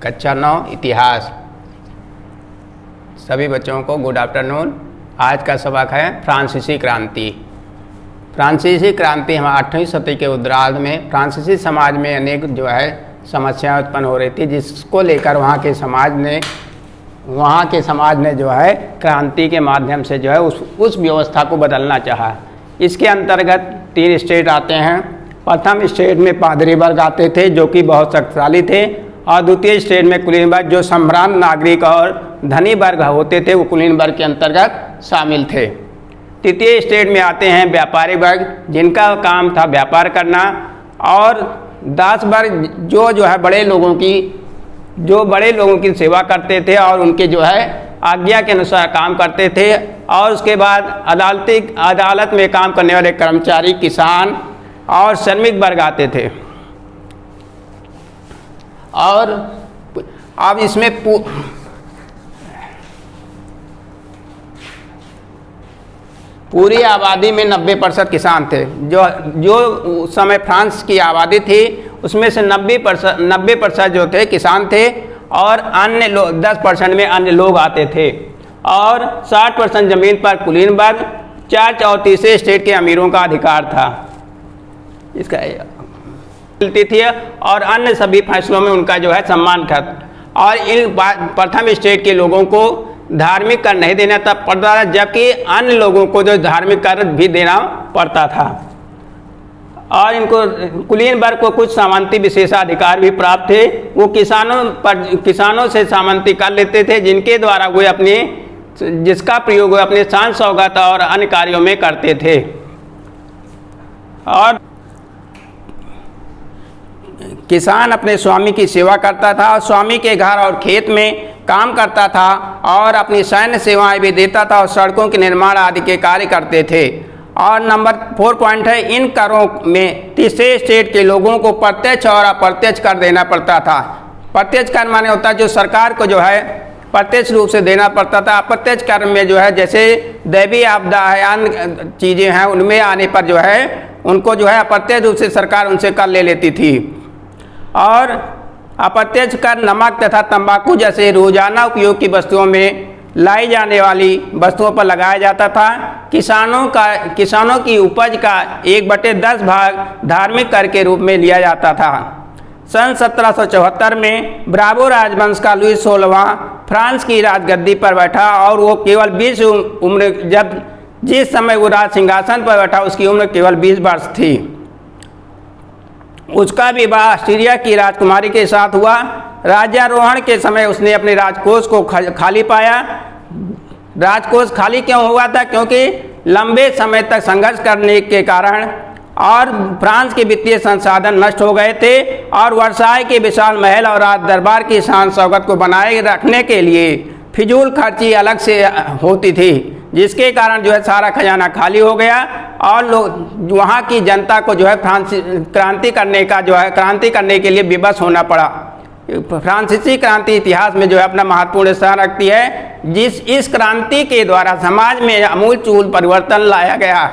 कक्षा 9 इतिहास। सभी बच्चों को गुड आफ्टरनून। आज का सबक है फ्रांसीसी क्रांति। फ्रांसीसी क्रांति हम 8वीं शताब्दी के उत्तरार्ध में फ्रांसीसी समाज में अनेक जो है समस्याएं उत्पन्न हो रही थी, जिसको लेकर वहाँ के समाज ने जो है क्रांति के माध्यम से जो है उस व्यवस्था को बदलना चाहा। इसके अंतर्गत 3 स्टेट आते हैं। प्रथम स्टेट में पादरी वर्ग आते थे जो कि बहुत शक्तिशाली थे, और द्वितीय स्टेट में कुलीन वर्ग जो सम्भ्रांत नागरिक और धनी वर्ग होते थे वो कुलीन वर्ग के अंतर्गत शामिल थे। तृतीय स्टेट में आते हैं व्यापारी वर्ग जिनका काम था व्यापार करना, और दास वर्ग जो है बड़े लोगों की सेवा करते थे और उनके जो है आज्ञा के अनुसार काम करते थे। और उसके बाद अदालत में काम करने वाले कर्मचारी, किसान और श्रमिक वर्ग आते थे। और अब इसमें पूरी आबादी में 90% किसान थे। जो उस समय फ्रांस की आबादी थी उसमें से 90% जो थे किसान थे, और अन्य 10% में अन्य लोग आते थे, और 60% जमीन पर कुलीन वर्ग, 4/4 स्टेट के अमीरों का अधिकार था। इसका मिलती थी और अन्य सभी फैसलों में उनका जो है सम्मान था। और इन प्रथम स्टेट के लोगों को धार्मिक कर नहीं देना पड़ता था, जबकि अन्य लोगों को जो धार्मिक कर भी देना पड़ता था। और इनको कुलीन वर्ग को कुछ सामंती विशेषाधिकार भी प्राप्त थे। वो किसानों से सामंती कर लेते थे, जिनके द्वारा वे जिसका प्रयोग वे अपने शान सौगात और अन्य कार्यों में करते थे। और किसान अपने स्वामी की सेवा करता था और स्वामी के घर और खेत में काम करता था, और अपनी सैन्य सेवाएं भी देता था और सड़कों के निर्माण आदि के कार्य करते थे। और नंबर 4 पॉइंट है, इन करों में तीसरे स्टेट के लोगों को प्रत्यक्ष और अप्रत्यक्ष कर देना पड़ता था। प्रत्यक्ष कर माने होता है जो सरकार को जो है प्रत्यक्ष रूप से देना पड़ता था। अप्रत्यक्ष कर में जो है जैसे दैवीय आपदा है, अन्य चीज़ें हैं, उनमें आने पर जो है उनको जो है अप्रत्यक्ष रूप से सरकार उनसे कर ले लेती थी। और अप्रत्यक्ष कर नमक तथा तंबाकू जैसे रोजाना उपयोग की वस्तुओं में लाई जाने वाली वस्तुओं पर लगाया जाता था। किसानों की उपज का 1/10 भाग धार्मिक कर के रूप में लिया जाता था। सन 1774 में ब्रावो राजवंश का लुई 16वां फ्रांस की राजगद्दी पर बैठा, और वो केवल 20 उम्र जिस समय वो राज सिंहासन पर बैठा उसकी उम्र केवल 20 वर्ष थी। उसका विवाह ऑस्ट्रिया की राजकुमारी के साथ हुआ। राज्यारोहण के समय उसने अपने राजकोष को खाली पाया। राजकोष खाली क्यों हुआ था? क्योंकि लंबे समय तक संघर्ष करने के कारण और फ्रांस के वित्तीय संसाधन नष्ट हो गए थे, और वर्साय के विशाल महल और राज दरबार की शान शौकत को बनाए रखने के लिए फिजूल खर्ची अलग से होती थी, जिसके कारण जो है सारा खजाना खाली हो गया, और लोग वहाँ की जनता को जो है क्रांति करने के लिए विवश होना पड़ा। फ्रांसीसी क्रांति इतिहास में जो है अपना महत्वपूर्ण स्थान रखती है। इस क्रांति के द्वारा समाज में आमूल चूल परिवर्तन लाया गया।